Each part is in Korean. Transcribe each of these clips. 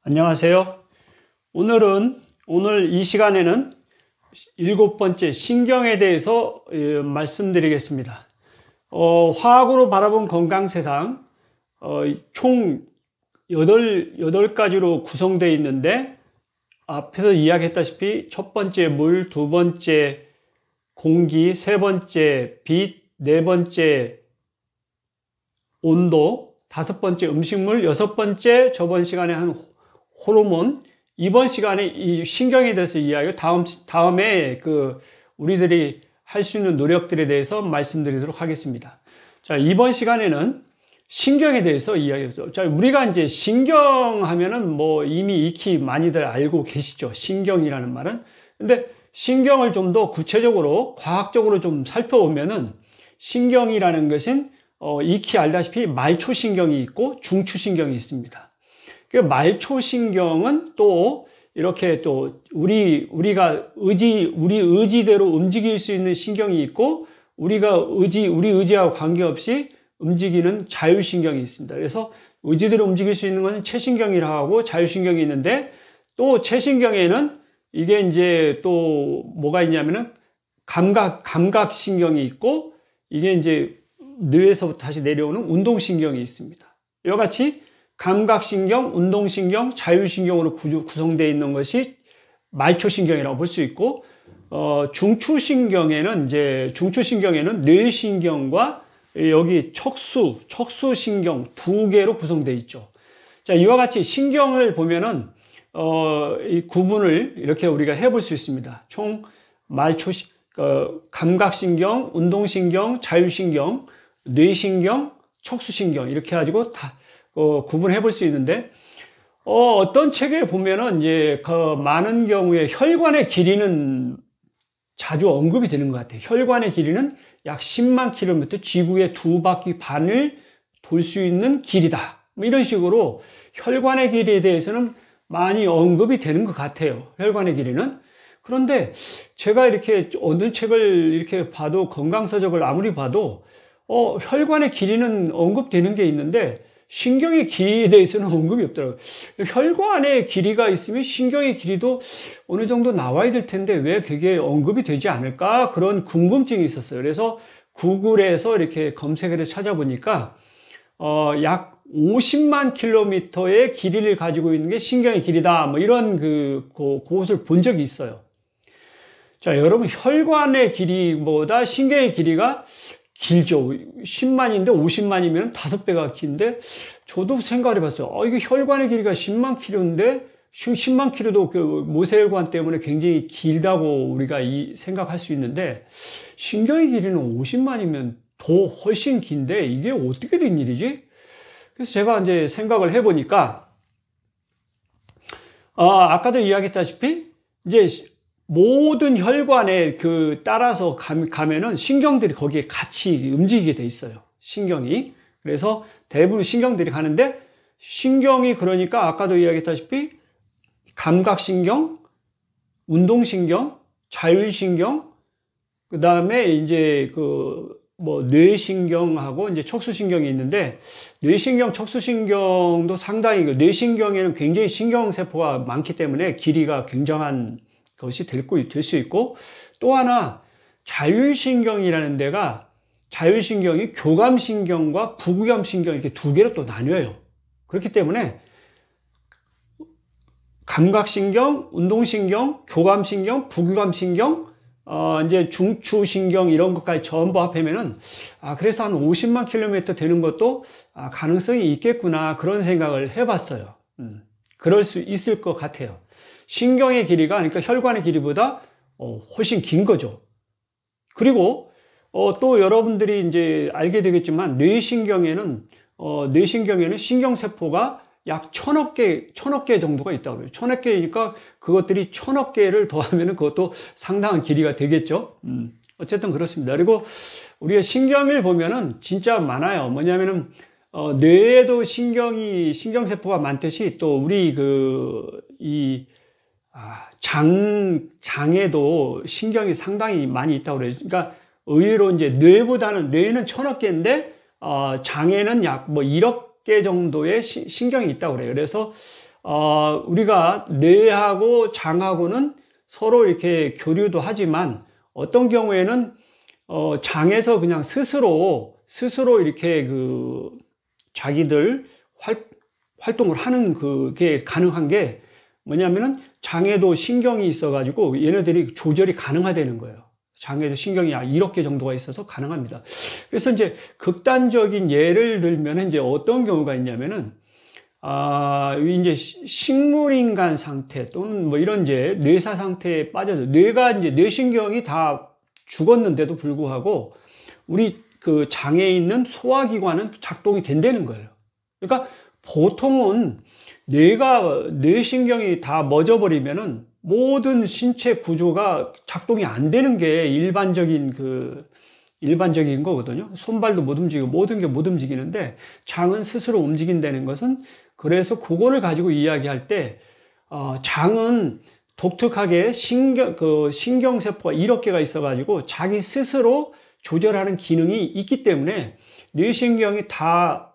안녕하세요. 오늘 이 시간에는 7번째 신경에 대해서 말씀드리겠습니다. 화학으로 바라본 건강 세상, 총 8가지로 구성되어 있는데, 앞에서 이야기했다시피 첫 번째 물, 두 번째 공기, 세 번째 빛, 네 번째 온도, 다섯 번째 음식물, 여섯 번째 저번 시간에 한 호르몬, 이번 시간에 이 신경에 대해서 이야기하고 다음에 우리들이 할 수 있는 노력들에 대해서 말씀드리도록 하겠습니다. 자, 이번 시간에는 신경에 대해서 이야기하죠. 자, 우리가 이제 신경 하면은 뭐 이미 익히 많이들 알고 계시죠. 신경이라는 말은. 근데 신경을 좀 더 구체적으로 과학적으로 좀 살펴보면은 신경이라는 것은 익히 알다시피 말초신경이 있고 중추신경이 있습니다. 그 말초신경은 또 이렇게 또 우리 의지대로 움직일 수 있는 신경이 있고, 우리 의지하고 관계없이 움직이는 자율신경이 있습니다. 그래서 의지대로 움직일 수 있는 것은 체신경이라고 하고 자율신경이 있는데, 또 체신경에는 이게 이제 또 뭐가 있냐면은 감각신경이 있고, 이게 이제 뇌에서부터 다시 내려오는 운동신경이 있습니다. 이와 같이 감각신경, 운동신경, 자율신경으로 구성되어 있는 것이 말초신경이라고 볼 수 있고, 중추신경에는 뇌신경과 여기 척수신경 두 개로 구성되어 있죠. 자, 이와 같이 신경을 보면은, 이 구분을 이렇게 우리가 해볼 수 있습니다. 총 감각신경, 운동신경, 자율신경, 뇌신경, 척수신경, 이렇게 가지고 다 구분해 볼 수 있는데, 어떤 책에 보면은 이제 많은 경우에 혈관의 길이는 자주 언급이 되는 것 같아요. 혈관의 길이는 약 10만 킬로미터, 지구의 2바퀴 반을 돌 수 있는 길이다. 뭐 이런 식으로 혈관의 길이에 대해서는 많이 언급이 되는 것 같아요. 혈관의 길이는. 그런데 제가 이렇게 어느 책을 이렇게 봐도, 건강서적을 아무리 봐도 혈관의 길이는 언급되는 게 있는데 신경의 길이에 대해서는 언급이 없더라고요. 혈관의 길이가 있으면 신경의 길이도 어느 정도 나와야 될 텐데 왜 그게 언급이 되지 않을까? 그런 궁금증이 있었어요. 그래서 구글에서 이렇게 검색을 해서 찾아보니까 약 50만 킬로미터의 길이를 가지고 있는 게 신경의 길이다. 뭐 이런 그것을 본 적이 있어요. 자, 여러분, 혈관의 길이보다 신경의 길이가 길죠. 10만인데 50만이면 5배가 긴데, 저도 생각을 해봤어요. 이게 혈관의 길이가 10만 킬로인데 10만 킬로도 그 모세혈관 때문에 굉장히 길다고 우리가 생각할 수 있는데, 신경의 길이는 50만이면 더 훨씬 긴데 이게 어떻게 된 일이지? 그래서 제가 이제 생각을 해보니까, 아까도 이야기했다시피 이제 모든 혈관에 따라서 가면은 신경들이 거기에 같이 움직이게 돼 있어요. 신경이. 그래서 대부분 신경들이 가는데, 신경이 그러니까 아까도 이야기했다시피 감각신경, 운동신경, 자율신경, 그 다음에 이제 뇌신경하고 이제 척수신경이 있는데, 뇌신경, 척수신경도 상당히, 뇌신경에는 굉장히 신경세포가 많기 때문에 길이가 굉장한 것이 될 수 있고, 또 하나 자율신경이라는 데가, 자율신경이 교감신경과 부교감신경 이렇게 두 개로 또 나뉘어요. 그렇기 때문에 감각신경, 운동신경, 교감신경, 부교감신경, 이제 중추신경 이런 것까지 전부 합하면은, 그래서 한 50만 킬로미터 되는 것도 가능성이 있겠구나, 그런 생각을 해봤어요. 그럴 수 있을 것 같아요. 신경의 길이가, 그러니까 혈관의 길이보다 훨씬 긴 거죠. 그리고 또 여러분들이 이제 알게 되겠지만, 뇌신경에는 신경세포가 약 1000억 개 정도가 있다고 그래요. 1000억 개니까 그것들이 1000억 개를 더하면 그것도 상당한 길이가 되겠죠. 어쨌든 그렇습니다. 그리고 우리가 신경을 보면은 진짜 많아요. 뭐냐면은 뇌에도 신경세포가 많듯이, 또 우리 장에도 신경이 상당히 많이 있다고 그래요. 그러니까 의외로 이제 뇌는 1000억 개인데, 장에는 약 1억 개 정도의 신경이 있다고 그래요. 그래서 우리가 뇌하고 장하고는 서로 이렇게 교류도 하지만 어떤 경우에는 장에서 그냥 스스로 이렇게 자기들 활동을 하는 그게 가능한 게 뭐냐면은 장에도 신경이 있어 가지고 얘네들이 조절이 가능하다는 거예요. 장에도 신경이 이렇게 정도가 있어서 가능합니다. 그래서 이제 극단적인 예를 들면 이제 어떤 경우가 있냐면은 이제 식물인간 상태 또는 뭐 이런 이제 뇌사 상태에 빠져서 뇌가 이제 뇌신경이 다 죽었는데도 불구하고 우리 그 장에 있는 소화기관은 작동이 된다는 거예요. 그러니까 보통은 뇌신경이 다 멎어버리면은 모든 신체 구조가 작동이 안 되는 게 일반적인 거거든요. 손발도 못 움직이고 모든 게 못 움직이는데 장은 스스로 움직인다는 것은 그래서 그거를 가지고 이야기할 때 장은 독특하게 신경세포가 1억 개가 있어 가지고 자기 스스로 조절하는 기능이 있기 때문에 뇌신경이 다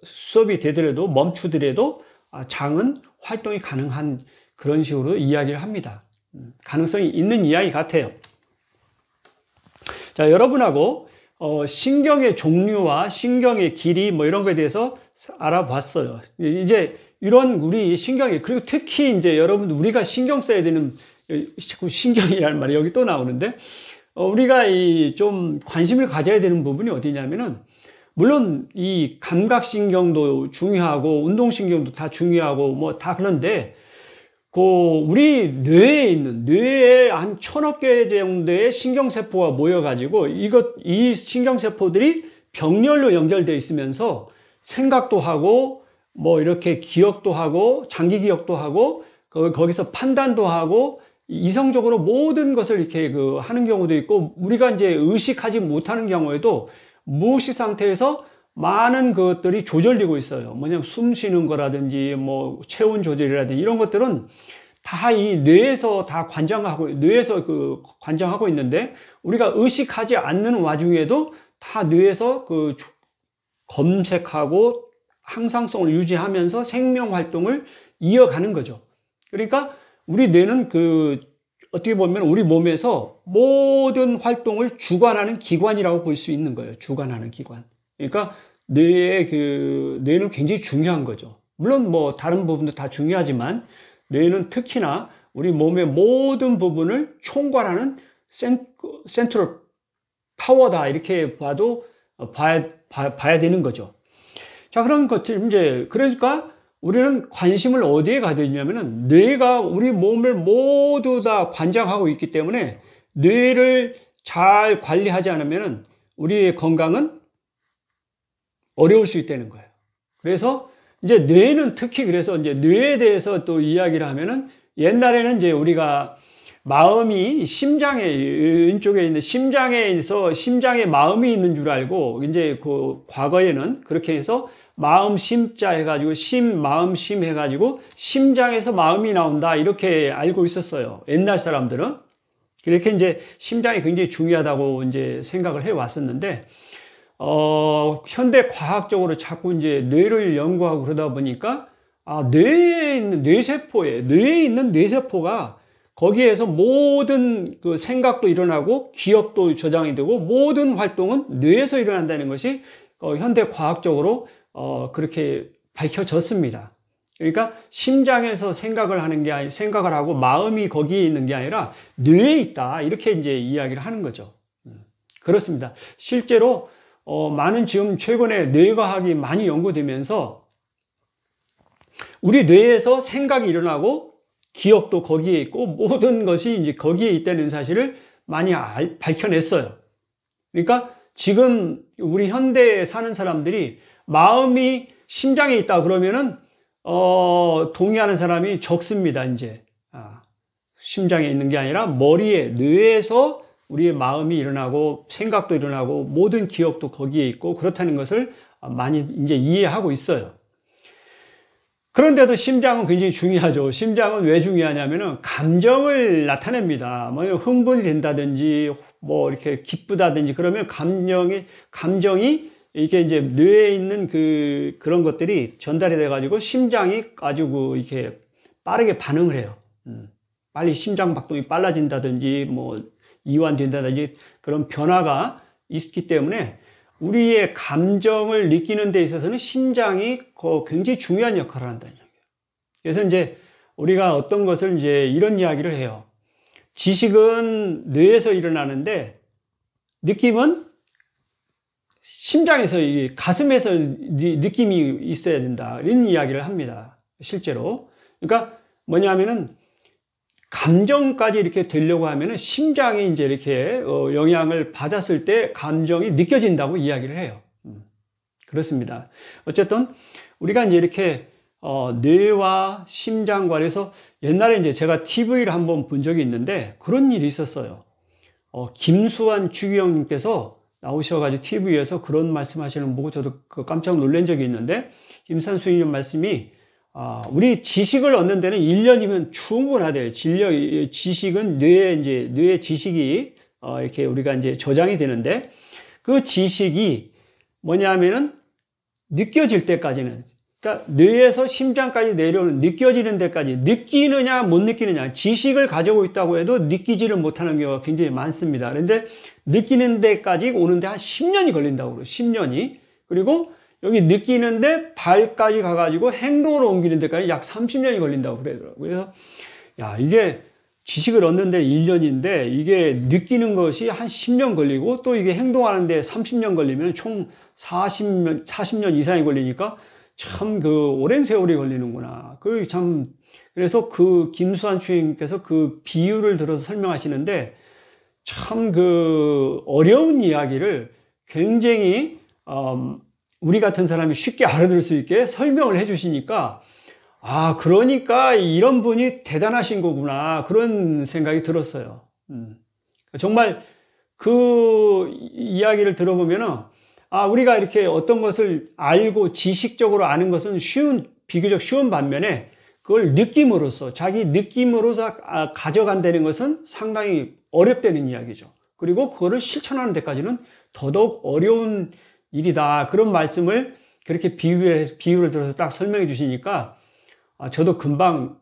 수업이 되더라도 멈추더라도 장은 활동이 가능한 그런 식으로 이야기를 합니다. 가능성이 있는 이야기 같아요. 자, 여러분하고 신경의 종류와 신경의 길이 뭐 이런 거에 대해서 알아봤어요. 이제 이런 우리 신경이, 그리고 특히 이제 여러분들 우리가 신경 써야 되는, 자꾸 신경이라는 말이 여기 또 나오는데, 우리가 좀 관심을 가져야 되는 부분이 어디냐면은, 물론 이 감각신경도 중요하고 운동신경도 다 중요하고 뭐 다 그런데 우리 뇌에 한 1000억 개 정도의 신경세포가 모여가지고 이 신경세포들이 병렬로 연결되어 있으면서 생각도 하고 뭐 이렇게 기억도 하고 장기 기억도 하고 거기서 판단도 하고 이성적으로 모든 것을 이렇게 하는 경우도 있고 우리가 이제 의식하지 못하는 경우에도 무의식 상태에서 많은 것들이 조절되고 있어요. 뭐냐면 숨 쉬는 거라든지 뭐 체온 조절이라든지 이런 것들은 다 이 뇌에서 다 관장하고 있는데 우리가 의식하지 않는 와중에도 다 뇌에서 검색하고 항상성을 유지하면서 생명 활동을 이어가는 거죠. 그러니까 우리 뇌는 어떻게 보면 우리 몸에서 모든 활동을 주관하는 기관이라고 볼 수 있는 거예요. 주관하는 기관. 그러니까 뇌는 굉장히 중요한 거죠. 물론 뭐 다른 부분도 다 중요하지만 뇌는 특히나 우리 몸의 모든 부분을 총괄하는 센트럴 파워다 이렇게 봐야 되는 거죠. 자, 그런 것들 이제 그러니까 우리는 관심을 어디에 가야 되냐면은 뇌가 우리 몸을 모두 다 관장하고 있기 때문에 뇌를 잘 관리하지 않으면은 우리의 건강은 어려울 수 있다는 거예요. 그래서 이제 뇌는 특히 그래서 이제 뇌에 대해서 또 이야기를 하면은 옛날에는 이제 우리가 마음이 왼쪽에 있는 심장에 마음이 있는 줄 알고 이제 과거에는 그렇게 해서 마음 심자 해가지고 마음 심 해가지고 심장에서 마음이 나온다 이렇게 알고 있었어요. 옛날 사람들은 그렇게 이제 심장이 굉장히 중요하다고 이제 생각을 해 왔었는데 현대 과학적으로 자꾸 이제 뇌를 연구하고 그러다 보니까 뇌에 있는 뇌세포가 거기에서 모든 생각도 일어나고 기억도 저장이 되고 모든 활동은 뇌에서 일어난다는 것이 현대 과학적으로 그렇게 밝혀졌습니다. 그러니까 심장에서 생각을 하고 마음이 거기에 있는 게 아니라 뇌에 있다 이렇게 이제 이야기를 하는 거죠. 그렇습니다. 실제로 많은 지금 최근에 뇌과학이 많이 연구되면서 우리 뇌에서 생각이 일어나고 기억도 거기에 있고 모든 것이 이제 거기에 있다는 사실을 많이 밝혀냈어요. 그러니까 지금 우리 현대에 사는 사람들이 마음이 심장에 있다 그러면은 동의하는 사람이 적습니다. 이제 심장에 있는 게 아니라 뇌에서 우리의 마음이 일어나고 생각도 일어나고 모든 기억도 거기에 있고 그렇다는 것을 많이 이제 이해하고 있어요. 그런데도 심장은 굉장히 중요하죠. 심장은 왜 중요하냐면은 감정을 나타냅니다. 뭐 흥분이 된다든지 뭐 이렇게 기쁘다든지 그러면 감정이 이게 이제 뇌에 있는 그런 것들이 전달이 돼가지고 심장이 아주 이렇게 빠르게 반응을 해요. 빨리 심장 박동이 빨라진다든지 뭐 이완된다든지 그런 변화가 있기 때문에 우리의 감정을 느끼는 데 있어서는 심장이 굉장히 중요한 역할을 한다는 얘기예요. 그래서 이제 우리가 어떤 것을 이제 이런 이야기를 해요. 지식은 뇌에서 일어나는데 느낌은 심장에서, 가슴에서 느낌이 있어야 된다. 이런 이야기를 합니다. 실제로. 그러니까 뭐냐면은 감정까지 이렇게 되려고 하면은 심장이 이제 이렇게 영향을 받았을 때 감정이 느껴진다고 이야기를 해요. 그렇습니다. 어쨌든 우리가 이제 이렇게 뇌와 심장 관해서 옛날에 이제 제가 TV를 한번 본 적이 있는데 그런 일이 있었어요. 김수환 주기영님께서 나오셔가지고 TV에서 그런 말씀 하시는 거 보고 저도 깜짝 놀란 적이 있는데, 김수환 수행님 말씀이 우리 지식을 얻는 데는 1년이면 충분하대요. 지식은 뇌의 지식이 이렇게 우리가 이제 저장이 되는데, 그 지식이 뭐냐면은 느껴질 때까지는, 그러니까 뇌에서 심장까지 내려오는 느껴지는 데까지, 느끼느냐 못 느끼느냐, 지식을 가지고 있다고 해도 느끼지를 못하는 경우가 굉장히 많습니다. 그런데 느끼는 데까지 오는데 한 10년이 걸린다고 그래요. 10년이. 그리고 여기 느끼는데 발까지 가가지고 행동으로 옮기는 데까지 약 30년이 걸린다고 그러더라고요. 그래서 야, 이게 지식을 얻는데 1년인데 이게 느끼는 것이 한 10년 걸리고 또 이게 행동하는데 30년 걸리면 총 40년 이상이 걸리니까 참 오랜 세월이 걸리는구나. 그래서 김수환 주임께서 그 비유를 들어서 설명하시는데 참 어려운 이야기를 굉장히 우리 같은 사람이 쉽게 알아들을 수 있게 설명을 해 주시니까, 그러니까 이런 분이 대단하신 거구나, 그런 생각이 들었어요. 정말 그 이야기를 들어보면은, 우리가 이렇게 어떤 것을 알고 지식적으로 아는 것은 비교적 쉬운 반면에 그걸 느낌으로써, 자기 느낌으로서 가져간다는 것은 상당히 어렵다는 이야기죠. 그리고 그거를 실천하는 데까지는 더더욱 어려운 일이다. 그런 말씀을 그렇게 비유를 들어서 딱 설명해 주시니까 저도 금방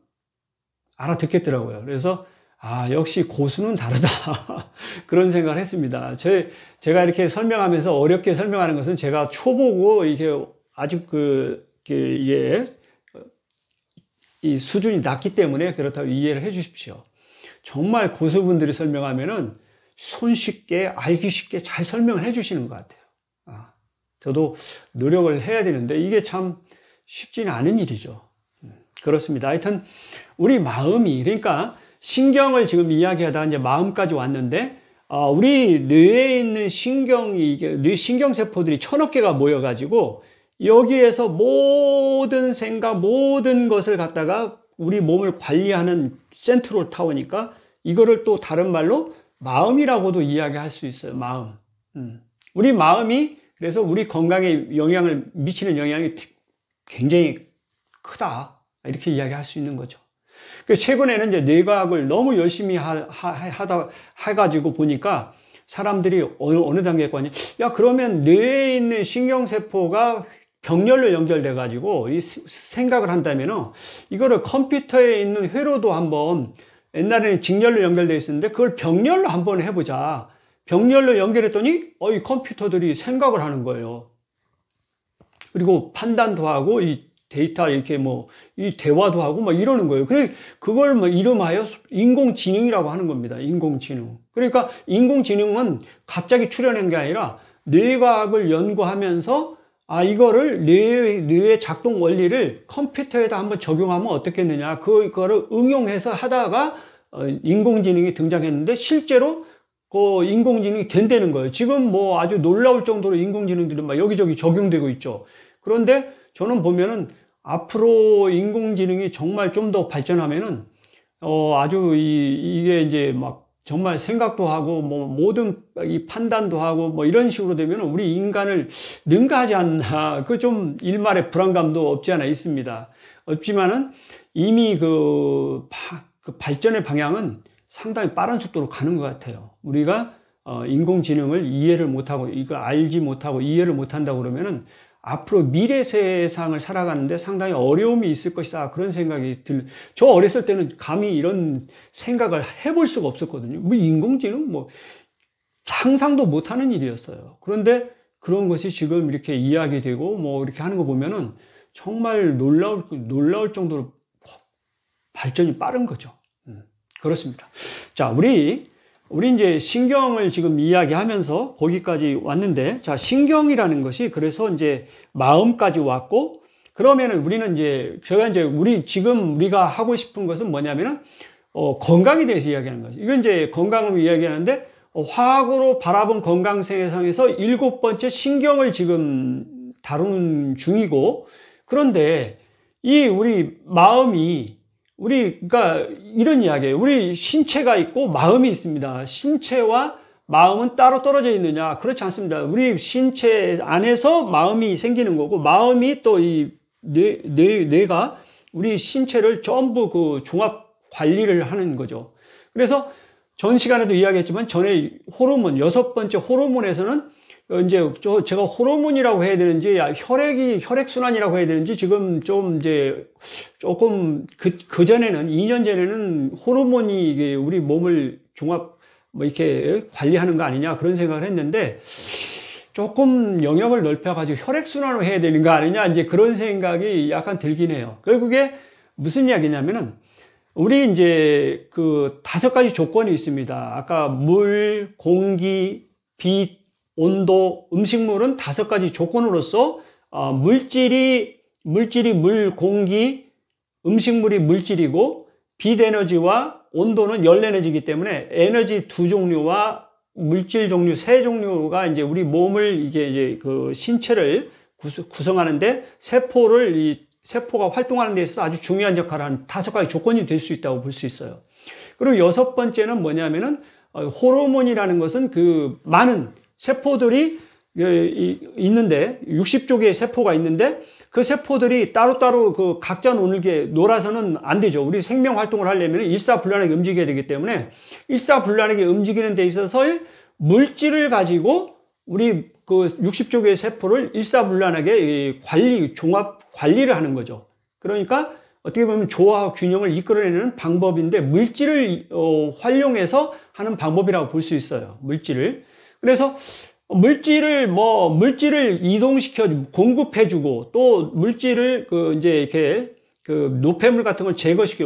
알아듣겠더라고요. 그래서 역시 고수는 다르다. 그런 생각을 했습니다. 제가 이렇게 설명하면서 어렵게 설명하는 것은 제가 초보고 이게 아주 이 수준이 낮기 때문에 그렇다고 이해를 해 주십시오. 정말 고수분들이 설명하면은 손쉽게, 알기 쉽게 잘 설명을 해 주시는 것 같아요. 저도 노력을 해야 되는데 이게 참 쉽지는 않은 일이죠. 그렇습니다. 하여튼 우리 마음이, 그러니까 신경을 지금 이야기하다가 이제 마음까지 왔는데, 우리 뇌에 있는 뇌 신경세포들이 1000억 개가 모여가지고 여기에서 모든 생각, 모든 것을 갖다가 우리 몸을 관리하는 센트럴 타워니까 이거를 또 다른 말로 마음이라고도 이야기할 수 있어요. 마음. 우리 마음이 그래서 우리 건강에 미치는 영향이 굉장히 크다. 이렇게 이야기할 수 있는 거죠. 최근에는 이제 뇌과학을 너무 열심히 해가지고 보니까 사람들이 어느 단계에 가니, 그러면 뇌에 있는 신경세포가 병렬로 연결돼가지고 이 생각을 한다면은 이거를 컴퓨터에 있는 회로도 한번, 옛날에는 직렬로 연결되어 있었는데 그걸 병렬로 한번 해보자. 병렬로 연결했더니 이 컴퓨터들이 생각을 하는 거예요. 그리고 판단도 하고 이 데이터 이렇게 이 대화도 하고 이러는 거예요. 그걸 이름하여 인공지능이라고 하는 겁니다. 인공지능. 그러니까 인공지능은 갑자기 출현한 게 아니라 뇌과학을 연구하면서 이거를 뇌의 작동 원리를 컴퓨터에다 한번 적용하면 어떻겠느냐. 그거를 응용해서 하다가 인공지능이 등장했는데 실제로 인공지능이 된다는 거예요. 지금 아주 놀라울 정도로 인공지능들이 여기저기 적용되고 있죠. 그런데 저는 보면은 앞으로 인공지능이 정말 좀 더 발전하면은 아주 이게 이제 정말 생각도 하고 모든 이 판단도 하고 이런 식으로 되면 우리 인간을 능가하지 않나, 좀 일말의 불안감도 없지 않아 있습니다. 없지만은 이미 발전의 방향은 상당히 빠른 속도로 가는 것 같아요. 우리가 인공지능을 이해를 못하고, 이거 알지 못하고, 이해를 못한다고 그러면은 앞으로 미래 세상을 살아가는데 상당히 어려움이 있을 것이다. 그런 생각이 저 어렸을 때는 감히 이런 생각을 해볼 수가 없었거든요. 뭐 인공지능? 뭐 상상도 못하는 일이었어요. 그런데 그런 것이 지금 이렇게 이야기되고 뭐 이렇게 하는 거 보면은 정말 놀라울 정도로 발전이 빠른 거죠. 그렇습니다. 자, 우리 이제 신경을 지금 이야기하면서 거기까지 왔는데, 자, 신경이라는 것이 그래서 이제 마음까지 왔고, 그러면은 우리는 이제, 제가 이제 지금 우리가 하고 싶은 것은 뭐냐면은, 건강에 대해서 이야기하는 거죠. 이건 이제 건강을 이야기하는데, 화학으로 바라본 건강 세상에서 7번째 신경을 지금 다루는 중이고, 그런데 이 우리 마음이 그러니까 이런 이야기예요. 우리 신체가 있고 마음이 있습니다. 신체와 마음은 따로 떨어져 있느냐? 그렇지 않습니다. 우리 신체 안에서 마음이 생기는 거고, 마음이 또 이 뇌가 우리 신체를 전부 그 종합 관리를 하는 거죠. 그래서 전 시간에도 이야기했지만 전에 호르몬, 6번째 호르몬에서는 이제 제가 호르몬이라고 해야 되는지 혈액순환이라고 해야 되는지 지금 좀 이제 조금 그 전에는 2년 전에는 호르몬이 이게 우리 몸을 종합 뭐 이렇게 관리하는 거 아니냐 그런 생각을 했는데, 조금 영역을 넓혀가지고 혈액순환을 해야 되는 거 아니냐 이제 그런 생각이 약간 들긴 해요. 그게 무슨 이야기냐면은 우리 이제 그 5가지 조건이 있습니다. 아까 물, 공기, 빛, 온도, 음식물은 5가지 조건으로서 물질이 물, 공기, 음식물이 물질이고, 빛 에너지와 온도는 열 에너지이기 때문에 에너지 2종류와 물질 종류 3종류가 이제 우리 몸을 이제 그 신체를 구성하는데 세포가 활동하는 데 있어서 아주 중요한 역할을 하는 5가지 조건이 될 수 있다고 볼 수 있어요. 그리고 6번째는 뭐냐면은 호르몬이라는 것은 그 많은 세포들이 있는데 60조 개의 세포가 있는데 그 세포들이 따로따로 그 각자 놀아서는 안 되죠. 우리 생명 활동을 하려면 일사불란하게 움직여야 되기 때문에 일사불란하게 움직이는 데 있어서 물질을 가지고 우리 그 60조 개의 세포를 일사불란하게 종합 관리를 하는 거죠. 그러니까 어떻게 보면 조화와 균형을 이끌어내는 방법인데, 물질을 활용해서 하는 방법이라고 볼 수 있어요. 물질을. 그래서 물질을 이동시켜 공급해주고, 또 물질을 이제 이렇게 노폐물 같은 걸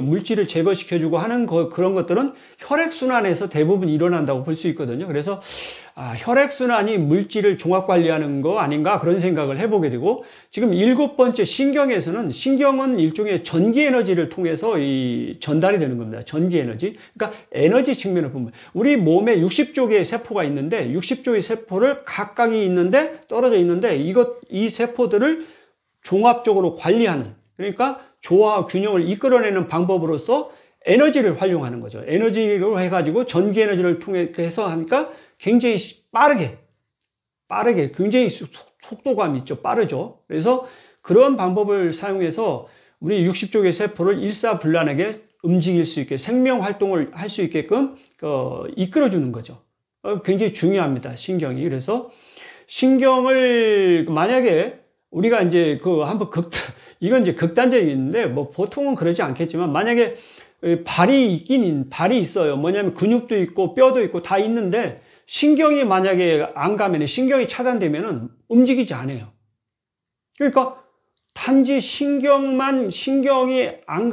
물질을 제거시켜주고 하는 그런 것들은 혈액순환에서 대부분 일어난다고 볼 수 있거든요. 그래서 혈액순환이 물질을 종합관리하는 거 아닌가 그런 생각을 해보게 되고, 지금 7번째 신경은 일종의 전기에너지를 통해서 전달이 되는 겁니다. 전기에너지. 그러니까 에너지 측면을 보면 우리 몸에 60조 개의 세포가 있는데 60조의 세포를 각각이 있는데 떨어져 있는데 이 세포들을 종합적으로 관리하는, 그러니까 조화와 균형을 이끌어내는 방법으로서 에너지를 활용하는 거죠. 에너지로 해가지고 전기 에너지를 통해서 하니까 굉장히 빠르게 굉장히 속도감이 있죠. 빠르죠. 그래서 그런 방법을 사용해서 우리 60조 개의 세포를 일사불란하게 움직일 수 있게 생명 활동을 할 수 있게끔 이끌어주는 거죠. 굉장히 중요합니다. 신경이. 그래서 신경을 만약에 우리가 이제 이건 이제 극단적인데 뭐 보통은 그러지 않겠지만, 만약에 발이 있어요. 뭐냐면 근육도 있고 뼈도 있고 다 있는데 신경이 만약에 안 가면, 신경이 차단되면은 움직이지 않아요. 그러니까 단지 신경이 안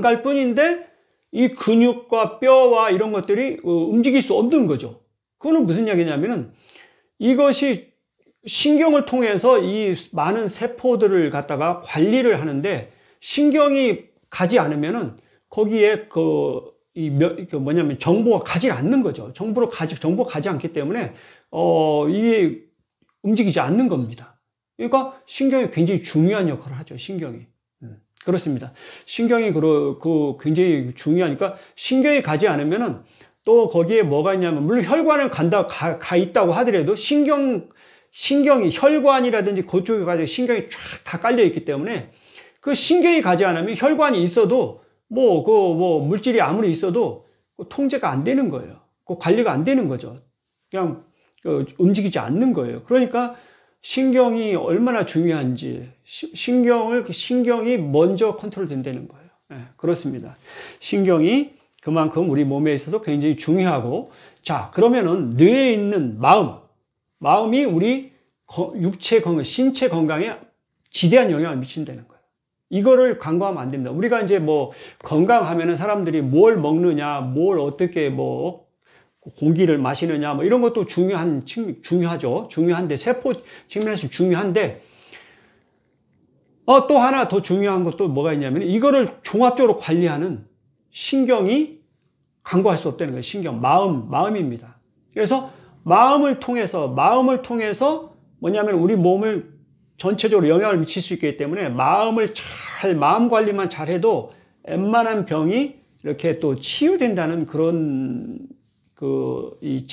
갈 뿐인데 이 근육과 뼈와 이런 것들이 움직일 수 없는 거죠. 그거는 무슨 이야기냐면은 이것이 신경을 통해서 이 많은 세포들을 갖다가 관리를 하는데, 신경이 가지 않으면은 거기에 뭐냐면 정보가 가지 않는 거죠. 정보가 가지 않기 때문에 이게 움직이지 않는 겁니다. 그러니까 신경이 굉장히 중요한 역할을 하죠. 신경이. 그렇습니다. 신경이 굉장히 중요하니까, 신경이 가지 않으면은 또 거기에 뭐가 있냐면, 물론 혈관을 가 있다고 하더라도 신경이 혈관이라든지 그쪽에 가지고 신경이 쫙 다 깔려 있기 때문에 그 신경이 가지 않으면 혈관이 있어도 물질이 아무리 있어도 통제가 안 되는 거예요. 관리가 안 되는 거죠. 그냥 움직이지 않는 거예요. 그러니까 신경이 얼마나 중요한지, 신경이 먼저 컨트롤 된다는 거예요. 네, 그렇습니다. 신경이 그만큼 우리 몸에 있어서 굉장히 중요하고, 자, 그러면은 뇌에 있는 마음이 우리 육체 건강, 신체 건강에 지대한 영향을 미친다는 거예요. 이거를 간과하면 안 됩니다. 우리가 이제 뭐 건강하면은 사람들이 뭘 먹느냐, 뭘 어떻게 뭐 공기를 마시느냐, 뭐 이런 것도 중요하죠. 중요한데, 세포 측면에서 중요한데, 또 하나 더 중요한 것도 뭐가 있냐면, 이거를 종합적으로 관리하는 신경이 간과할 수 없다는 거예요. 신경, 마음입니다. 그래서 마음을 통해서 뭐냐면 우리 몸을 전체적으로 영향을 미칠 수 있기 때문에 마음 관리만 잘해도 웬만한 병이 이렇게 또 치유된다는 그런 이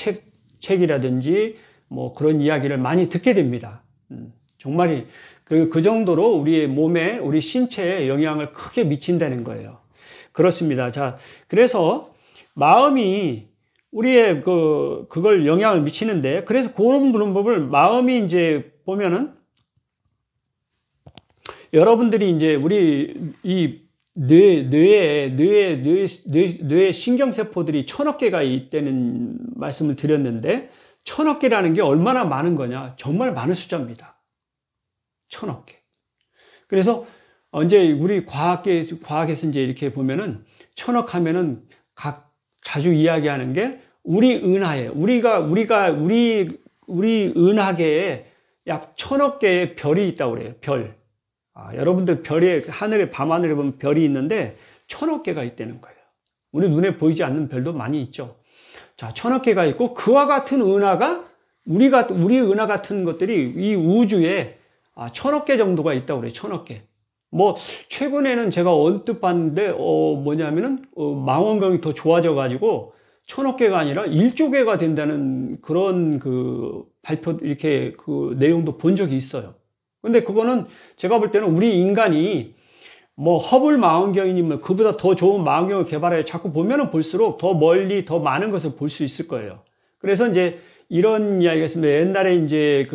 책이라든지 뭐 그런 이야기를 많이 듣게 됩니다. 정말 그 정도로 우리의 몸에, 우리 신체에 영향을 크게 미친다는 거예요. 그렇습니다. 자, 그래서 마음이 우리의 그걸 영향을 미치는데, 그래서 그런 법을 마음이 이제 보면은 여러분들이 이제 우리 이 뇌에 신경세포들이 1000억 개가 있다는 말씀을 드렸는데, 1000억 개라는 게 얼마나 많은 거냐? 정말 많은 숫자입니다. 1000억 개. 그래서 이제 우리 과학에서 이제 이렇게 보면은 1000억 하면은 자주 이야기하는 게 우리 은하에, 우리 은하계에 약 1000억 개의 별이 있다고 그래요. 별. 여러분들 밤하늘에 보면 별이 있는데 1000억 개가 있다는 거예요. 우리 눈에 보이지 않는 별도 많이 있죠. 자, 1000억 개가 있고, 그와 같은 은하가, 우리 은하 같은 것들이 이 우주에 1000억 개 정도가 있다고 그래요. 1000억 개. 뭐, 최근에는 제가 언뜻 봤는데, 뭐냐면은, 망원경이 더 좋아져가지고, 1000억 개가 아니라 1조 개가 된다는 그런 이렇게 내용도 본 적이 있어요. 근데 그거는 제가 볼 때는 우리 인간이 뭐 허블 망원경이면 그보다 더 좋은 망원경을 개발해 자꾸 보면은 볼수록 더 멀리 더 많은 것을 볼 수 있을 거예요. 그래서 이제 이런 이야기가 있습니다. 옛날에 이제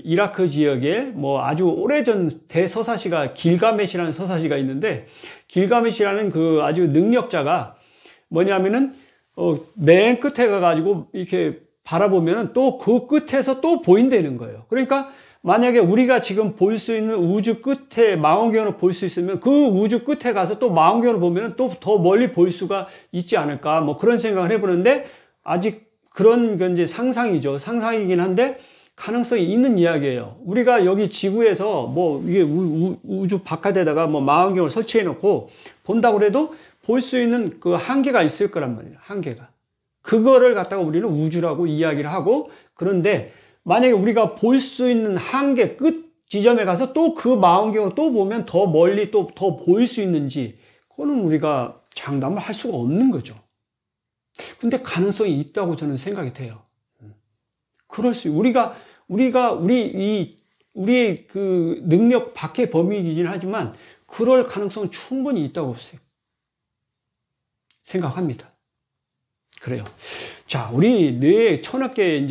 이라크 지역에 뭐 아주 오래전 대서사시가 길가메시라는 서사시가 있는데, 길가메시라는 아주 능력자가 뭐냐면은 맨 끝에 가가지고 이렇게 바라보면은 또 그 끝에서 또 보인다는 거예요. 그러니까 만약에 우리가 지금 볼 수 있는 우주 끝에 망원경으로 볼 수 있으면 그 우주 끝에 가서 또 망원경으로 보면 또 더 멀리 볼 수가 있지 않을까, 뭐 그런 생각을 해보는데, 아직 그런 건 이제 상상이죠. 상상이긴 한데 가능성이 있는 이야기예요. 우리가 여기 지구에서 뭐 이게 우주 바깥에다가 뭐 망원경을 설치해 놓고 본다고 해도 볼 수 있는 그 한계가 있을 거란 말이에요. 한계가. 그거를 갖다가 우리는 우주라고 이야기를 하고, 그런데 만약에 우리가 볼 수 있는 한계 끝 지점에 가서 또 그 망원경을 또 보면 더 멀리 또 더 보일 수 있는지, 그거는 우리가 장담을 할 수가 없는 거죠. 근데 가능성이 있다고 저는 생각이 돼요. 우리의 그 능력 밖의 범위이긴 하지만 그럴 가능성은 충분히 있다고 생각합니다. 그래요. 자, 우리 뇌에 1000억 개의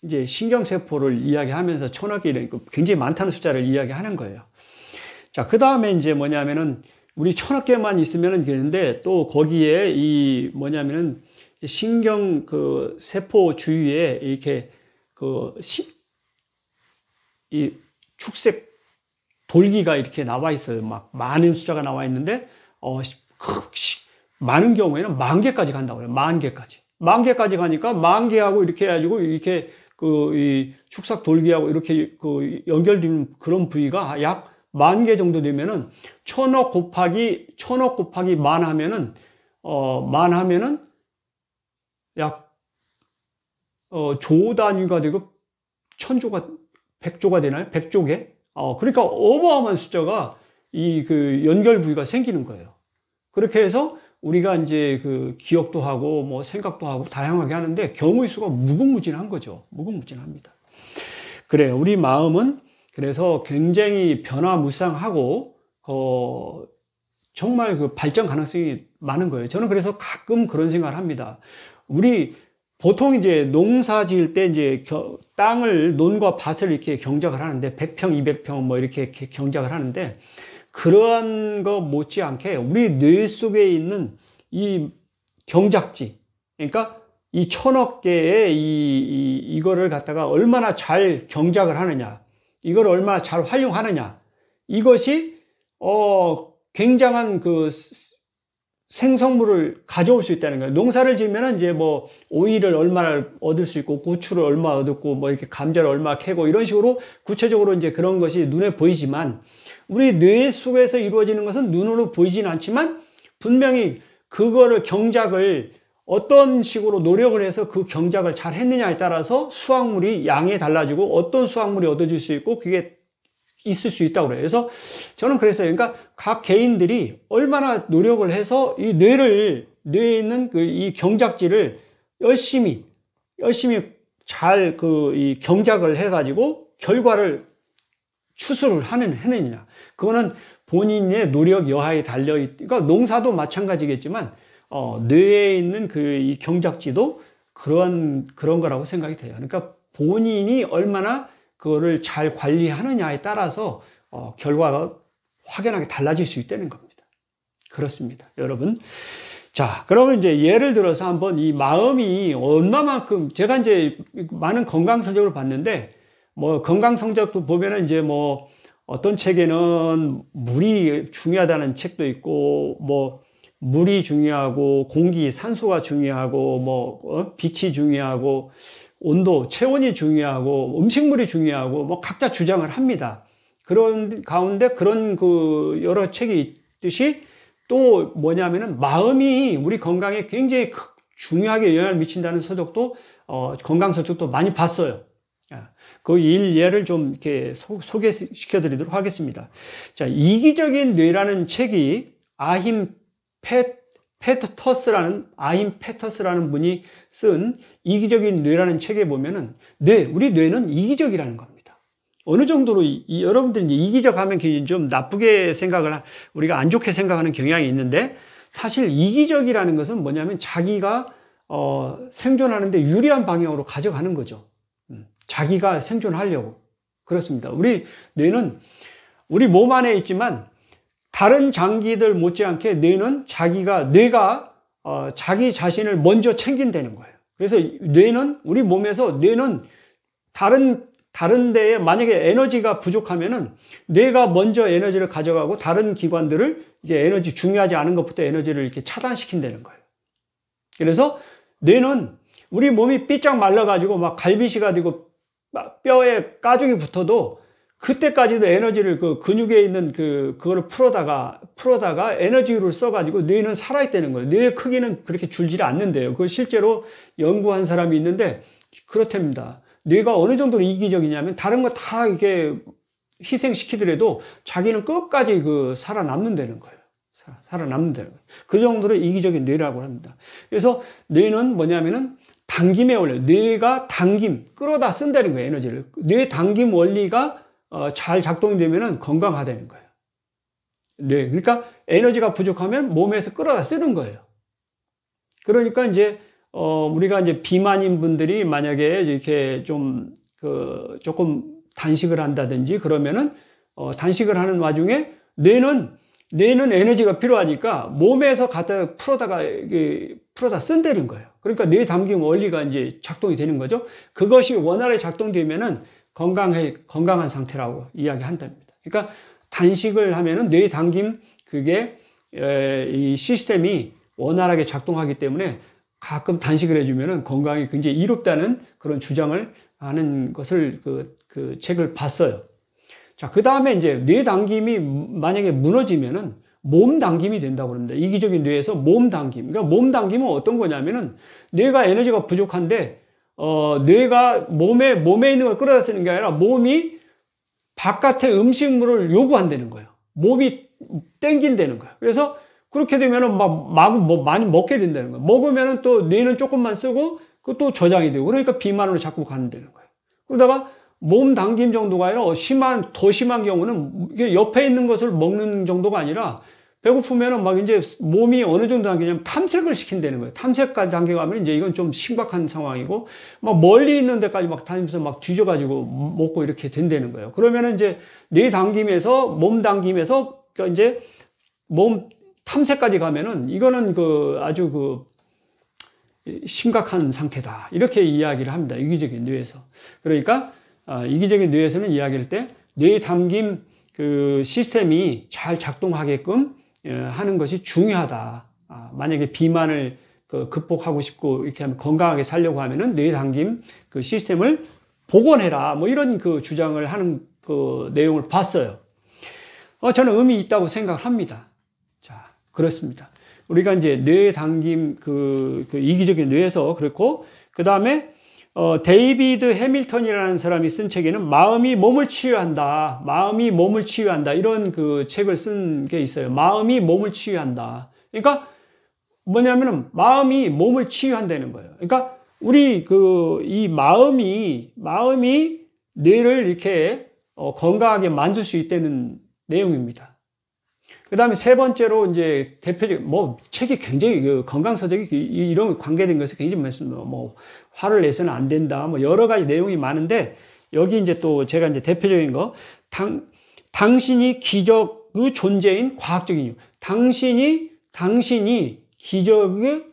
이제 신경세포를 이야기하면서 1000억 개, 굉장히 많다는 숫자를 이야기하는 거예요. 자, 그 다음에 이제 뭐냐면은 우리 1000억 개만 있으면은 되는데, 또 거기에 뭐냐면은 신경 세포 주위에 이렇게 이 축색 돌기가 이렇게 나와 있어요. 막 많은 숫자가 나와 있는데, 많은 경우에는 10,000개까지 간다고 그래요. 10,000개까지. 10,000개까지 가니까 10,000개하고 이렇게 해가지고 이렇게 이 축삭 돌기하고 이렇게 연결되는 그런 부위가 약 10,000개 정도 되면은 1000억 곱하기 만 하면은 약 조 단위가 되고 100조가 되나요? 100조 개? 그러니까 어마어마한 숫자가 연결 부위가 생기는 거예요. 그렇게 해서 우리가 이제 기억도 하고 뭐 생각도 하고 다양하게 하는데 경우의 수가 무궁무진한 거죠. 무궁무진합니다. 그래요. 우리 마음은 그래서 굉장히 변화무쌍하고 정말 발전 가능성이 많은 거예요. 저는 그래서 가끔 그런 생각을 합니다. 우리 보통 이제 농사 지을 때 이제 땅을, 논과 밭을 이렇게 경작을 하는데 100평, 200평 뭐 이렇게 경작을 하는데 그러한 거 못지않게 우리 뇌 속에 있는 이 경작지, 그러니까 이 천억 개의 이거를 갖다가 얼마나 잘 경작을 하느냐, 이걸 얼마나 잘 활용하느냐, 이것이 굉장한 그 생성물을 가져올 수 있다는 거예요. 농사를 지으면 이제 뭐 오이를 얼마나 얻을 수 있고 고추를 얼마 얻었고 뭐 이렇게 감자를 얼마 캐고 이런 식으로 구체적으로 이제 그런 것이 눈에 보이지만 우리 뇌 속에서 이루어지는 것은 눈으로 보이진 않지만 분명히 그거를 경작을 어떤 식으로 노력을 해서 그 경작을 잘 했느냐에 따라서 수확물이 양이 달라지고 어떤 수확물이 얻어질 수 있고 그게 있을 수 있다고 그래요. 그래서 저는 그랬어요. 그러니까 각 개인들이 얼마나 노력을 해서 이 뇌에 있는 그 이 경작지를 열심히 잘 이 경작을 해가지고 결과를 추수를 해내느냐. 그거는 본인의 노력 여하에 그러니까 농사도 마찬가지겠지만, 뇌에 있는 그 이 경작지도 그런 거라고 생각이 돼요. 그러니까 본인이 얼마나 그거를 잘 관리하느냐에 따라서 결과가 확연하게 달라질 수 있다는 겁니다. 그렇습니다, 여러분. 자, 그러면 이제 예를 들어서 한번 이 마음이 얼마만큼, 제가 이제 많은 건강 성적을 봤는데, 뭐 건강 성적도 보면은 이제 뭐 어떤 책에는 물이 중요하다는 책도 있고, 뭐 물이 중요하고 공기, 산소가 중요하고, 뭐 빛이 중요하고, 온도, 체온이 중요하고, 음식물이 중요하고, 뭐 각자 주장을 합니다. 그런 가운데 그런 그 여러 책이 있듯이 또 뭐냐면은 마음이 우리 건강에 굉장히 중요하게 영향을 미친다는 서적도, 건강 서적도 많이 봤어요. 그 예를 좀 이렇게 소개시켜 드리도록 하겠습니다. 자, 이기적인 뇌라는 책이 아힘 페터스라는 분이 쓴 이기적인 뇌라는 책에 보면은 우리 뇌는 이기적이라는 겁니다. 어느 정도로 여러분들이 이제 이기적 하면 좀 나쁘게 우리가 안 좋게 생각하는 경향이 있는데, 사실 이기적이라는 것은 뭐냐면 자기가 생존하는데 유리한 방향으로 가져가는 거죠. 자기가 생존하려고. 그렇습니다. 우리 뇌는 우리 몸 안에 있지만 다른 장기들 못지않게 뇌가 자기 자신을 먼저 챙긴다는 거예요. 그래서 우리 몸에서 뇌는 다른 데에 만약에 에너지가 부족하면은 뇌가 먼저 에너지를 가져가고 다른 기관들을 이제 에너지 중요하지 않은 것부터 에너지를 이렇게 차단시킨다는 거예요. 그래서 뇌는 우리 몸이 삐쩍 말라가지고 막 갈비시가 되고 뼈에 가죽이 붙어도 그때까지도 에너지를 그 근육에 있는 그거를 풀어다가 에너지를 써가지고 뇌는 살아있다는 거예요. 뇌의 크기는 그렇게 줄지 않는데요. 그걸 실제로 연구한 사람이 있는데 그렇답니다. 뇌가 어느 정도로 이기적이냐면 다른 거 다 이렇게 희생시키더라도 자기는 끝까지 살아남는다는 거예요. 살아남는다는 거예요. 그 정도로 이기적인 뇌라고 합니다. 그래서 뇌는 뭐냐면은 당김에 올려요. 뇌가 끌어다 쓴다는 거예요, 에너지를. 뇌 당김 원리가 잘 작동이 되면은 건강하다는 거예요. 네, 그러니까 에너지가 부족하면 몸에서 끌어다 쓰는 거예요. 그러니까 이제 우리가 이제 비만인 분들이 만약에 이렇게 조금 단식을 한다든지 그러면은 단식을 하는 와중에 뇌는 에너지가 필요하니까 몸에서 갖다 풀어다 쓴다는 거예요. 그러니까 뇌 당김 원리가 이제 작동이 되는 거죠. 그것이 원활하게 작동되면은 건강한 상태라고 이야기한답니다. 그러니까 단식을 하면은 뇌 당김 이 시스템이 원활하게 작동하기 때문에 가끔 단식을 해주면은 건강이 굉장히 이롭다는 그런 주장을 하는 것을 그 책을 봤어요. 자, 그 다음에 이제 뇌 당김이 만약에 무너지면은 몸 당김이 된다고 합니다. 이기적인 뇌에서 몸 당김. 그러니까 몸 당김은 어떤 거냐면은 뇌가 에너지가 부족한데 뇌가 몸에 있는 걸 끌어다 쓰는 게 아니라 몸이 바깥의 음식물을 요구한다는 거예요. 몸이 땡긴다는 거예요. 그래서 그렇게 되면은 많이 먹게 된다는 거예요. 먹으면은 또 뇌는 조금만 쓰고 또 저장이 되고 그러니까 비만으로 자꾸 가는다는 거예요. 그러다가 몸 당김 정도가 아니라 더 심한 경우는 이게 옆에 있는 것을 먹는 정도가 아니라 배고프면은 막 이제 몸이 어느 정도 단계냐면 탐색을 시킨다는 거예요. 탐색까지 단계 가면 이제 이건 좀 심각한 상황이고, 막 멀리 있는 데까지 막 다니면서 막 뒤져가지고 먹고 이렇게 된다는 거예요. 그러면은 이제 뇌 당김에서, 몸 당김에서, 그러니까 이제 몸 탐색까지 가면은 이거는 그 아주 그 심각한 상태다. 이렇게 이야기를 합니다. 이기적인 뇌에서. 그러니까, 이기적인 뇌에서는 이야기할 때 뇌 당김 그 시스템이 잘 작동하게끔 하는 것이 중요하다. 만약에 비만을 극복하고 싶고 이렇게 하면 건강하게 살려고 하면은 뇌 당김 그 시스템을 복원해라. 뭐 이런 그 주장을 하는 그 내용을 봤어요. 저는 의미 있다고 생각을 합니다. 자, 그렇습니다. 우리가 이제 뇌 당김 그 이기적인 뇌에서 그렇고, 그 다음에 데이비드 해밀턴이라는 사람이 쓴 책에는 마음이 몸을 치유한다. 마음이 몸을 치유한다. 이런 그 책을 쓴 게 있어요. 마음이 몸을 치유한다. 그러니까 뭐냐면은 마음이 몸을 치유한다는 거예요. 그러니까 우리 이 마음이 뇌를 이렇게 건강하게 만들 수 있다는 내용입니다. 그 다음에 세 번째로 이제 대표적, 책이 굉장히 건강서적이 이런 관계된 것이 굉장히 많습니다. 화를 내서는 안 된다. 여러 가지 내용이 많은데, 여기 이제 또 제가 이제 대표적인 거, 당신이 기적의 존재인 과학적인 이유. 당신이 기적의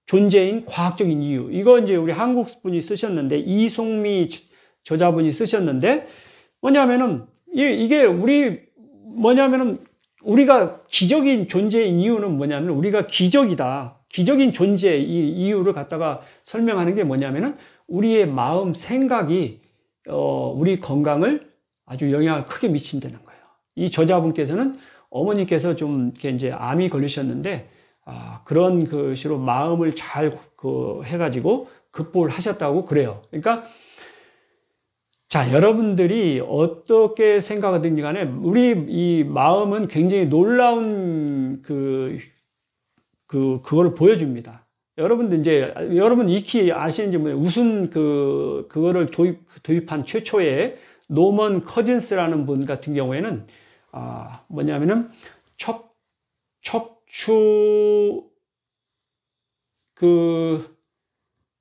존재인 과학적인 이유. 이거 이제 우리 한국 분이 쓰셨는데, 이송미 저자분이 쓰셨는데, 이게 우리가 기적인 존재인 이유는 뭐냐면, 우리가 기적이다. 기적인 존재, 이 이유를 갖다가 설명하는 게 뭐냐면은, 우리의 마음, 생각이, 우리 건강을 아주 영향을 크게 미친다는 거예요. 이 저자분께서는 어머니께서 좀 이렇게 이제 암이 걸리셨는데, 그런 것으로 마음을 잘 해가지고 극복을 하셨다고 그래요. 그러니까, 자, 여러분들이 어떻게 생각하든지 간에 우리 이 마음은 굉장히 놀라운 그걸 보여줍니다. 여러분 익히 아시는지 웃음 그거를 도입한 최초의 노먼 커진스라는 분 같은 경우에는, 뭐냐면은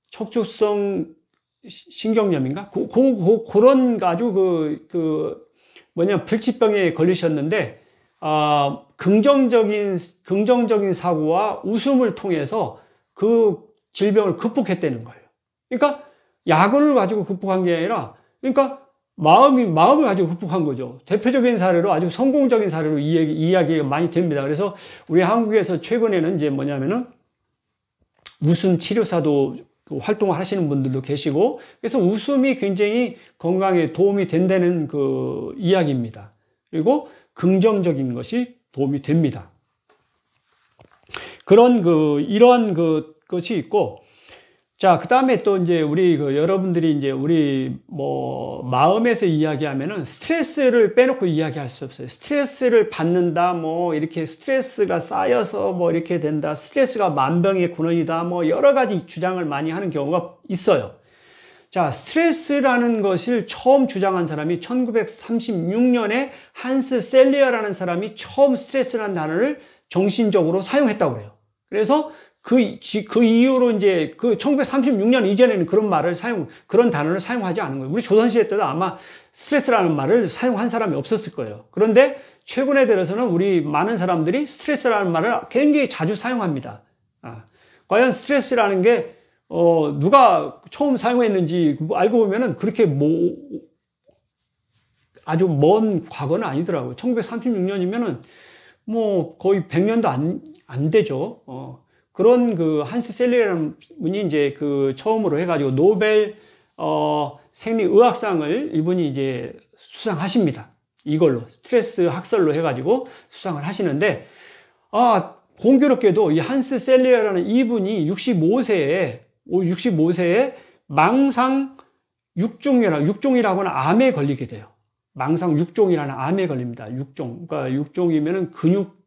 척추성 신경염인가? 그런 아주 불치병에 걸리셨는데, 긍정적인 사고와 웃음을 통해서 그 질병을 극복했다는 거예요. 그러니까 약을 가지고 극복한 게 아니라, 그러니까 마음을 가지고 극복한 거죠. 대표적인 사례로 아주 성공적인 사례로 이야기가 많이 됩니다. 그래서 우리 한국에서 최근에는 이제 뭐냐면은 웃음 치료사도 활동을 하시는 분들도 계시고, 그래서 웃음이 굉장히 건강에 도움이 된다는 그 이야기입니다. 그리고 긍정적인 것이 도움이 됩니다. 이러한 것이 있고, 자, 그 다음에 또 이제 여러분들이 이제 우리 마음에서 이야기하면은 스트레스를 빼놓고 이야기할 수 없어요. 스트레스를 받는다, 이렇게 스트레스가 쌓여서 이렇게 된다, 스트레스가 만병의 근원이다, 여러 가지 주장을 많이 하는 경우가 있어요. 자, 스트레스라는 것을 처음 주장한 사람이 1936년에 한스 셀리어라는 사람이 처음 스트레스라는 단어를 정신적으로 사용했다고 그래요. 그래서 그 이후로 이제 1936년 이전에는 그런 단어를 사용하지 않은 거예요. 우리 조선시대 때도 아마 스트레스라는 말을 사용한 사람이 없었을 거예요. 그런데 최근에 들어서는 우리 많은 사람들이 스트레스라는 말을 굉장히 자주 사용합니다. 과연 스트레스라는 게, 누가 처음 사용했는지 알고 보면은 그렇게 아주 먼 과거는 아니더라고요. 1936년이면은 거의 100년도 안 되죠. 그런 한스 셀리어라는 분이 이제 처음으로 해가지고 노벨 생리의학상을 이분이 이제 수상하십니다. 이걸로 스트레스 학설로 해가지고 수상을 하시는데, 공교롭게도 이 한스 셀리어라는 이분이 65세에 망상 육종이라고는 암에 걸리게 돼요. 망상 육종이라는 암에 걸립니다. 그러니까 육종이면은 근육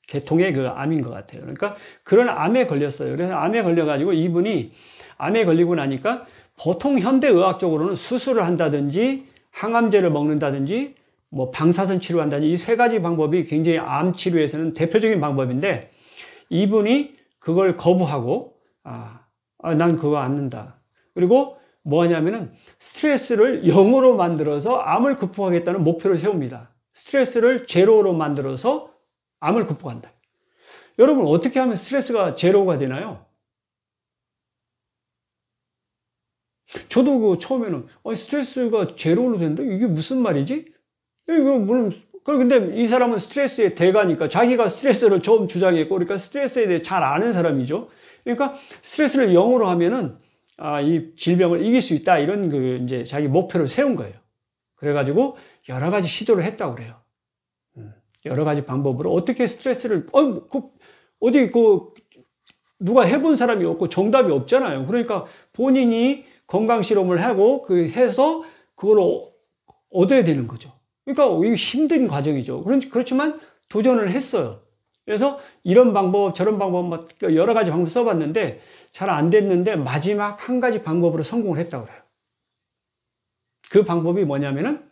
계통의 암인 것 같아요. 그러니까 그런 암에 걸렸어요. 그래서 암에 걸려가지고 이분이 암에 걸리고 나니까 보통 현대의학적으로는 수술을 한다든지 항암제를 먹는다든지 뭐 방사선 치료한다니 이 세 가지 방법이 굉장히 암 치료에서는 대표적인 방법인데 이분이 그걸 거부하고 난 그거 안 는다. 그리고 뭐 하냐면은 스트레스를 0으로 만들어서 암을 극복하겠다는 목표를 세웁니다. 스트레스를 제로로 만들어서 암을 극복한다. 여러분 어떻게 하면 스트레스가 제로가 되나요? 저도 그 처음에는 스트레스가 제로로 된다? 이게 무슨 말이지? 이거 물론 근데 이 사람은 스트레스의 대가니까 자기가 스트레스를 처음 주장했고 그러니까 스트레스에 대해 잘 아는 사람이죠. 그러니까 스트레스를 0으로 하면은 이 질병을 이길 수 있다 이런 그 이제 자기 목표를 세운 거예요. 그래가지고 여러 가지 시도를 했다고 그래요. 여러 가지 방법으로 어떻게 스트레스를 어디 누가 해본 사람이 없고 정답이 없잖아요. 그러니까 본인이 건강 실험을 하고 해서 그걸 얻어야 되는 거죠. 그러니까 이게 힘든 과정이죠. 그렇지만 도전을 했어요. 그래서 이런 방법 저런 방법 여러 가지 방법 써봤는데 잘 안 됐는데 마지막 한 가지 방법으로 성공을 했다고 그래요. 그 방법이 뭐냐면은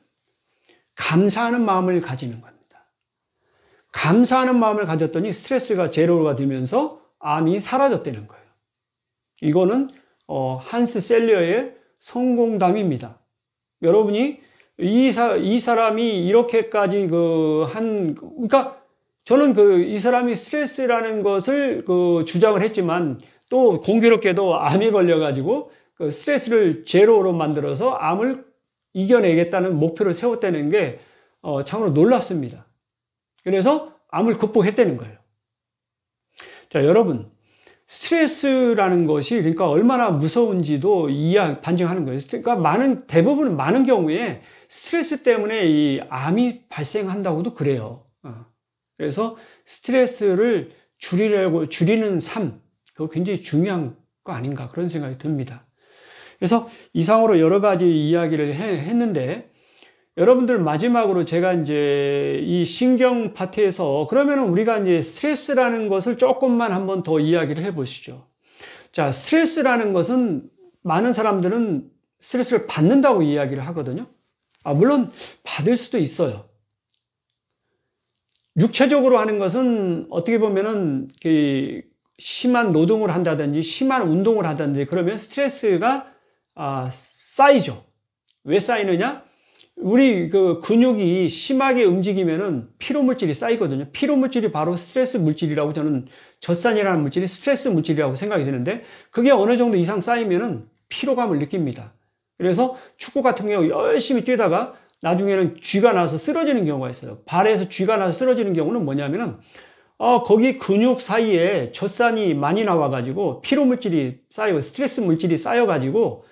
감사하는 마음을 가지는 겁니다. 감사하는 마음을 가졌더니 스트레스가 제로가 되면서 암이 사라졌다는 거예요. 이거는 한스 셀러의 성공담입니다. 여러분이 이 사람이 이렇게까지 그러니까 저는 이 사람이 스트레스라는 것을 주장을 했지만 또 공교롭게도 암이 걸려가지고 스트레스를 제로로 만들어서 암을 이겨내겠다는 목표를 세웠다는 게 참으로 놀랍습니다. 그래서 암을 극복했다는 거예요. 자, 여러분 스트레스라는 것이 그러니까 얼마나 무서운지도 반증하는 거예요. 그러니까 대부분 많은 경우에 스트레스 때문에 이 암이 발생한다고도 그래요. 그래서 스트레스를 줄이는 삶, 그거 굉장히 중요한 거 아닌가 그런 생각이 듭니다. 그래서 이상으로 여러 가지 이야기를 했는데 여러분들 마지막으로 제가 이제 이 신경 파트에서 그러면은 우리가 이제 스트레스라는 것을 조금만 한번 더 이야기를 해 보시죠. 자, 스트레스라는 것은 많은 사람들은 스트레스를 받는다고 이야기를 하거든요. 물론 받을 수도 있어요. 육체적으로 하는 것은 어떻게 보면은 심한 노동을 한다든지 심한 운동을 하든지 그러면 스트레스가 쌓이죠. 왜 쌓이느냐? 우리 근육이 심하게 움직이면은 피로물질이 쌓이거든요. 피로물질이 바로 스트레스 물질이라고 저는 젖산이라는 물질이 스트레스 물질이라고 생각이 드는데 그게 어느 정도 이상 쌓이면은 피로감을 느낍니다. 그래서 축구 같은 경우 열심히 뛰다가 나중에는 쥐가 나서 쓰러지는 경우가 있어요. 발에서 쥐가 나서 쓰러지는 경우는 뭐냐면은 거기 근육 사이에 젖산이 많이 나와가지고 피로물질이 쌓이고 스트레스 물질이 쌓여가지고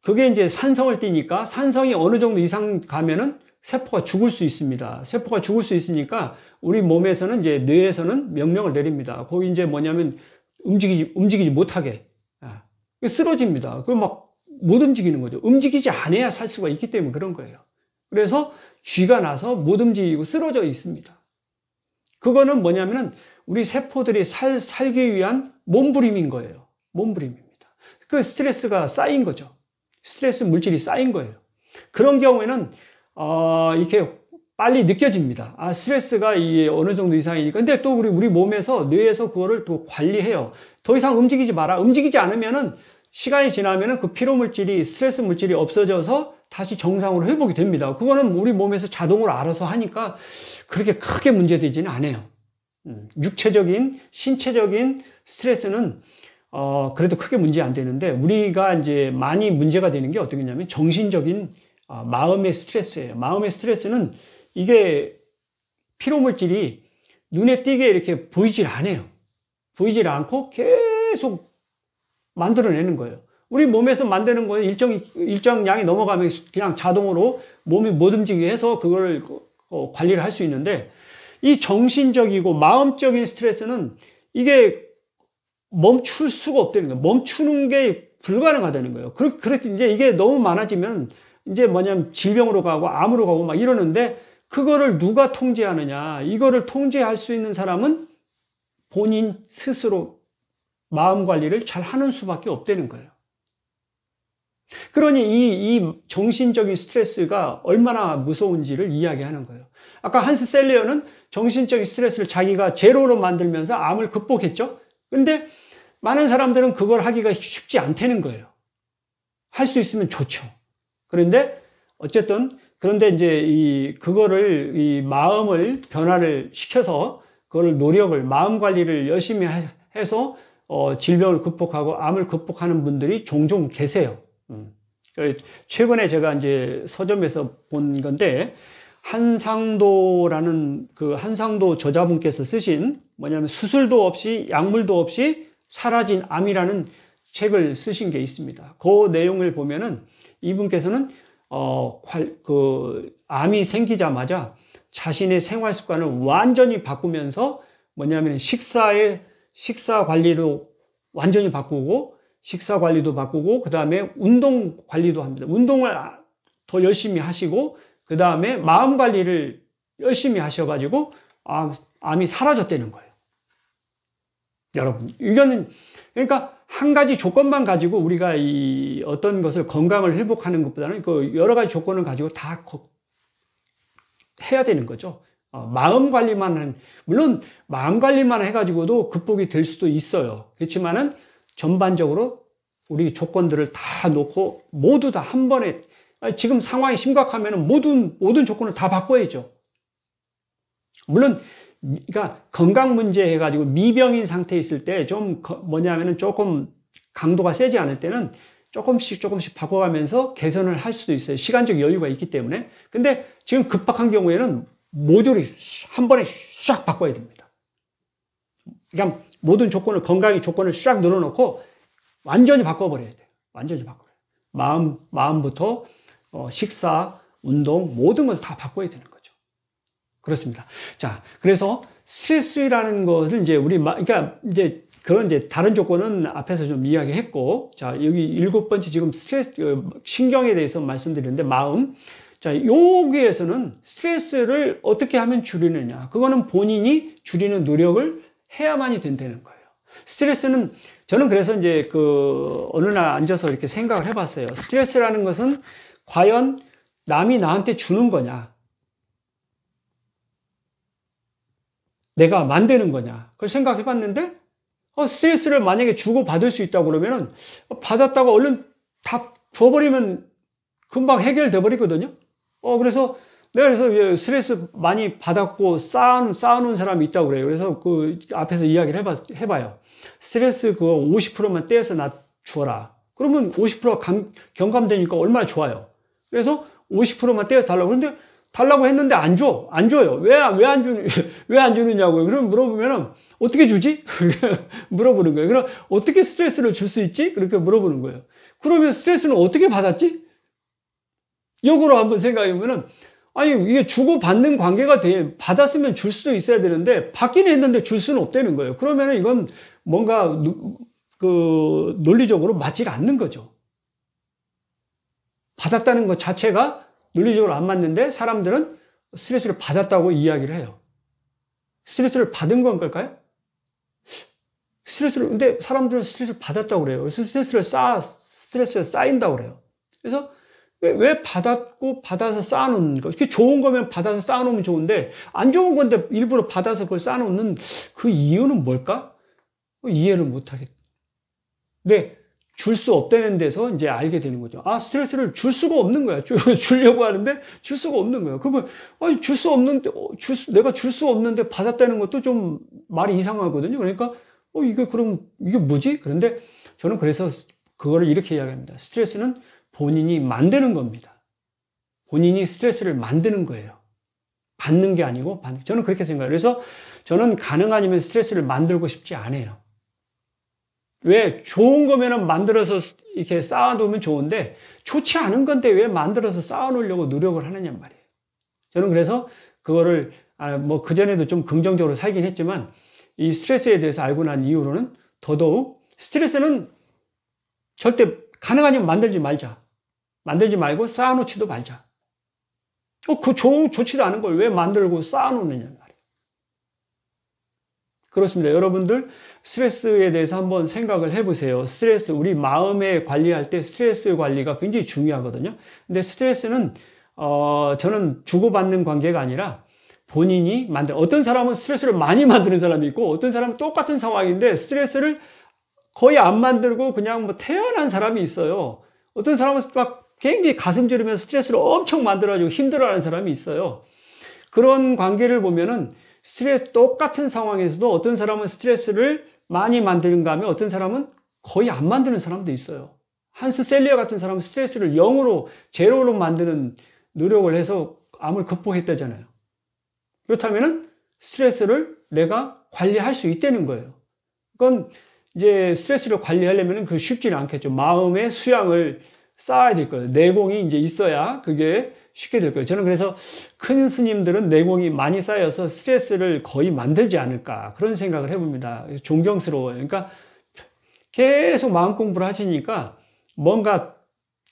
그게 이제 산성을 띠니까 산성이 어느 정도 이상 가면은 세포가 죽을 수 있습니다. 세포가 죽을 수 있으니까 우리 몸에서는 이제 뇌에서는 명령을 내립니다. 거기 이제 뭐냐면 움직이지 못하게 쓰러집니다. 그 막 못 움직이는 거죠. 움직이지 않아야 살 수가 있기 때문에 그런 거예요. 그래서 쥐가 나서 못 움직이고 쓰러져 있습니다. 그거는 뭐냐면은 우리 세포들이 살기 위한 몸부림인 거예요. 몸부림입니다. 그 스트레스가 쌓인 거죠. 스트레스 물질이 쌓인 거예요. 그런 경우에는 이렇게 빨리 느껴집니다. 스트레스가 이게 어느 정도 이상이니까. 근데 또 우리 몸에서 뇌에서 그거를 또 관리해요. 더 이상 움직이지 마라. 움직이지 않으면은 시간이 지나면은 그 피로 물질이 스트레스 물질이 없어져서 다시 정상으로 회복이 됩니다. 그거는 우리 몸에서 자동으로 알아서 하니까 그렇게 크게 문제되지는 않아요. 육체적인 신체적인 스트레스는 그래도 크게 문제 안 되는데 우리가 이제 많이 문제가 되는 게 어떤 거냐면 정신적인 마음의 스트레스예요. 마음의 스트레스는 이게 피로물질이 눈에 띄게 이렇게 보이질 않아요. 보이질 않고 계속 만들어내는 거예요. 우리 몸에서 만드는 거는 일정 양이 넘어가면 그냥 자동으로 몸이 못 움직이게 해서 그거를 관리를 할 수 있는데 이 정신적이고 마음적인 스트레스는 이게 멈출 수가 없다는 거예요. 멈추는 게 불가능하다는 거예요. 그렇게 이제 이게 너무 많아지면 이제 뭐냐면 질병으로 가고 암으로 가고 막 이러는데 그거를 누가 통제하느냐. 이거를 통제할 수 있는 사람은 본인 스스로 마음 관리를 잘 하는 수밖에 없다는 거예요. 그러니 이 정신적인 스트레스가 얼마나 무서운지를 이야기하는 거예요. 아까 한스 셀리어는 정신적인 스트레스를 자기가 제로로 만들면서 암을 극복했죠. 근데 많은 사람들은 그걸 하기가 쉽지 않다는 거예요. 할 수 있으면 좋죠. 그런데 어쨌든 그런데 이제 그거를 이 마음을 변화를 시켜서 그걸 노력을 마음 관리를 열심히 해서 질병을 극복하고 암을 극복하는 분들이 종종 계세요. 최근에 제가 이제 서점에서 본 건데 한상도라는 그 한상도 저자분께서 쓰신 뭐냐면 수술도 없이 약물도 없이 사라진 암이라는 책을 쓰신 게 있습니다. 그 내용을 보면은 이분께서는 암이 생기자마자 자신의 생활 습관을 완전히 바꾸면서 뭐냐면 식사 관리도 완전히 바꾸고 식사 관리도 바꾸고 그 다음에 운동 관리도 합니다. 운동을 더 열심히 하시고 그 다음에 마음 관리를 열심히 하셔가지고 암이 사라졌다는 거예요. 여러분, 이거는 그러니까 한 가지 조건만 가지고 우리가 이 어떤 것을 건강을 회복하는 것보다는 그 여러 가지 조건을 가지고 다 해야 되는 거죠. 마음 관리만 물론 마음 관리만 해가지고도 극복이 될 수도 있어요. 그렇지만은 전반적으로 우리 조건들을 다 놓고 모두 다 한 번에 지금 상황이 심각하면은 모든 조건을 다 바꿔야죠. 물론 그러니까 건강 문제 해가지고 미병인 상태에 있을 때 좀 뭐냐면은 조금 강도가 세지 않을 때는 조금씩 바꿔가면서 개선을 할 수도 있어요. 시간적 여유가 있기 때문에. 근데 지금 급박한 경우에는 모조리 한 번에 싹 바꿔야 됩니다. 그러니까 모든 조건을 건강의 조건을 싹 늘어놓고 완전히 바꿔버려야 돼요. 완전히 바꿔요. 마음부터 식사, 운동 모든 걸 다 바꿔야 되는 거죠. 그렇습니다. 자, 그래서 스트레스라는 것을 이제 그러니까 이제 그런 이제 다른 조건은 앞에서 좀 이야기했고, 자, 여기 7번째 지금 스트레스, 신경에 대해서 말씀드렸는데, 마음. 자, 여기에서는 스트레스를 어떻게 하면 줄이느냐. 그거는 본인이 줄이는 노력을 해야만이 된다는 거예요. 스트레스는, 저는 그래서 이제 어느 날 앉아서 이렇게 생각을 해봤어요. 스트레스라는 것은 과연 남이 나한테 주는 거냐? 내가 만드는 거냐? 그걸 생각해 봤는데, 스트레스를 만약에 주고 받을 수 있다고 그러면은, 받았다고 얼른 다 줘버리면 금방 해결돼 버리거든요. 그래서 내가 그래서 스트레스 많이 받았고 쌓아놓은 사람이 있다고 그래요. 그래서 그 앞에서 이야기를 해봐요. 스트레스 그거 50%만 떼어서 나 주어라. 그러면 50%가 경감되니까 얼마나 좋아요. 그래서 50%만 떼어서 달라고. 그런데 달라고 했는데 안 줘요. 왜 안 주느냐고요. 그럼 물어보면은 어떻게 주지? 물어보는 거예요. 그럼 어떻게 스트레스를 줄 수 있지? 그렇게 물어보는 거예요. 그러면 스트레스는 어떻게 받았지? 역으로 한번 생각해보면은, 아니, 이게 주고받는 관계가 받았으면 줄 수도 있어야 되는데, 받긴 했는데 줄 수는 없다는 거예요. 그러면은 이건 뭔가, 논리적으로 맞지가 않는 거죠. 받았다는 것 자체가 논리적으로 안 맞는데, 사람들은 스트레스를 받았다고 이야기를 해요. 스트레스를 받은 건 걸까요? 근데 사람들은 스트레스를 받았다고 그래요. 그래서 스트레스가 쌓인다고 그래요. 그래서 왜 받아서 쌓아놓는 거? 그게 좋은 거면 받아서 쌓아놓으면 좋은데, 안 좋은 건데 일부러 받아서 그걸 쌓아놓는 그 이유는 뭘까? 이해를 못하겠. 근데 줄 수 없다는 데서 이제 알게 되는 거죠. 스트레스를 줄 수가 없는 거야. 주려고 하는데 줄 수가 없는 거예요. 그러면, 줄 수 없는데, 내가 줄 수 없는데 받았다는 것도 좀 말이 이상하거든요. 그러니까, 이게 뭐지? 그런데 저는 그래서 그거를 이렇게 이야기합니다. 스트레스는 본인이 만드는 겁니다. 본인이 스트레스를 만드는 거예요. 받는 게 아니고, 저는 그렇게 생각해요. 그래서 저는 가능하면 스트레스를 만들고 싶지 않아요. 왜? 좋은 거면은 만들어서 이렇게 쌓아두면 좋은데, 좋지 않은 건데 왜 만들어서 쌓아놓으려고 노력을 하느냐 말이에요. 저는 그래서 그거를, 그전에도 좀 긍정적으로 살긴 했지만, 이 스트레스에 대해서 알고 난 이후로는 더더욱 스트레스는 절대 가능하면 만들지 말자. 만들지 말고 쌓아놓지도 말자. 좋지도 않은 걸 왜 만들고 쌓아놓느냐 말이에요. 그렇습니다. 여러분들 스트레스에 대해서 한번 생각을 해보세요. 스트레스, 우리 마음에 관리할 때 스트레스 관리가 굉장히 중요하거든요. 근데 스트레스는 저는 주고받는 관계가 아니라 본인이 어떤 사람은 스트레스를 많이 만드는 사람이 있고, 어떤 사람은 똑같은 상황인데 스트레스를 거의 안 만들고 그냥 뭐 태어난 사람이 있어요. 어떤 사람은 막 굉장히 가슴 졸이면서 스트레스를 엄청 만들어가지고 힘들어하는 사람이 있어요. 그런 관계를 보면은 똑같은 상황에서도 어떤 사람은 스트레스를 많이 만드는가 하면 어떤 사람은 거의 안 만드는 사람도 있어요. 한스 셀리어 같은 사람은 스트레스를 0으로, 제로로 만드는 노력을 해서 암을 극복했다잖아요. 그렇다면은 스트레스를 내가 관리할 수 있다는 거예요. 그건 이제 스트레스를 관리하려면 그 쉽지는 않겠죠. 마음의 수양을 쌓아야 될 거예요. 내공이 이제 있어야 그게 쉽게 될 거예요. 저는 그래서 큰 스님들은 내공이 많이 쌓여서 스트레스를 거의 만들지 않을까 그런 생각을 해봅니다. 존경스러워요. 그러니까 계속 마음 공부를 하시니까 뭔가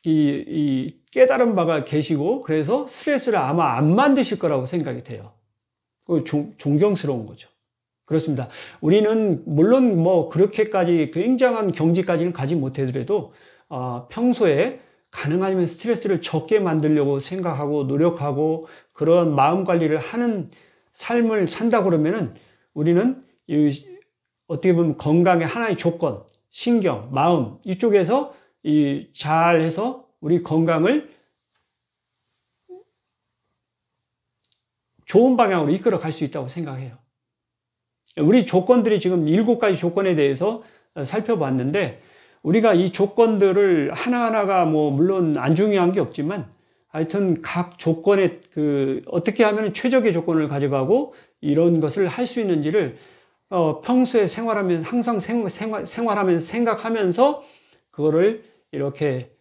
이 깨달은 바가 계시고 그래서 스트레스를 아마 안 만드실 거라고 생각이 돼요. 존경스러운 거죠. 그렇습니다. 우리는 물론 뭐 그렇게까지 굉장한 경지까지는 가지 못하더라도 평소에 가능하면 스트레스를 적게 만들려고 생각하고 노력하고 그런 마음 관리를 하는 삶을 산다 그러면은 우리는 어떻게 보면 건강의 하나의 조건, 신경, 마음 이쪽에서 잘 해서 우리 건강을 좋은 방향으로 이끌어 갈 수 있다고 생각해요. 우리 조건들이 지금 7가지 조건에 대해서 살펴봤는데 우리가 이 조건들을 하나하나가 뭐 물론 안 중요한 게 없지만 하여튼 각 조건에 어떻게 하면 최적의 조건을 가져가고 이런 것을 할 수 있는지를 평소에 생활하면서 항상 생활하면서 생각하면서 그거를 이렇게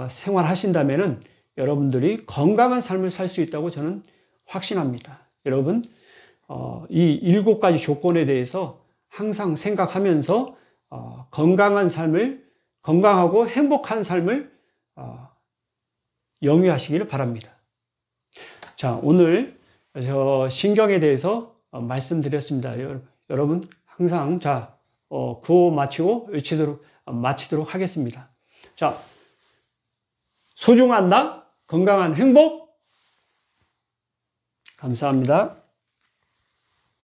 생활하신다면은 여러분들이 건강한 삶을 살 수 있다고 저는 확신합니다. 여러분 이 7가지 조건에 대해서 항상 생각하면서 건강한 삶을, 건강하고 행복한 삶을 영위하시기를 바랍니다. 자, 오늘 신경에 대해서 말씀드렸습니다. 여러분 항상 구호 마치고 마치도록 하겠습니다. 자, 소중한 나, 건강한 행복. 감사합니다.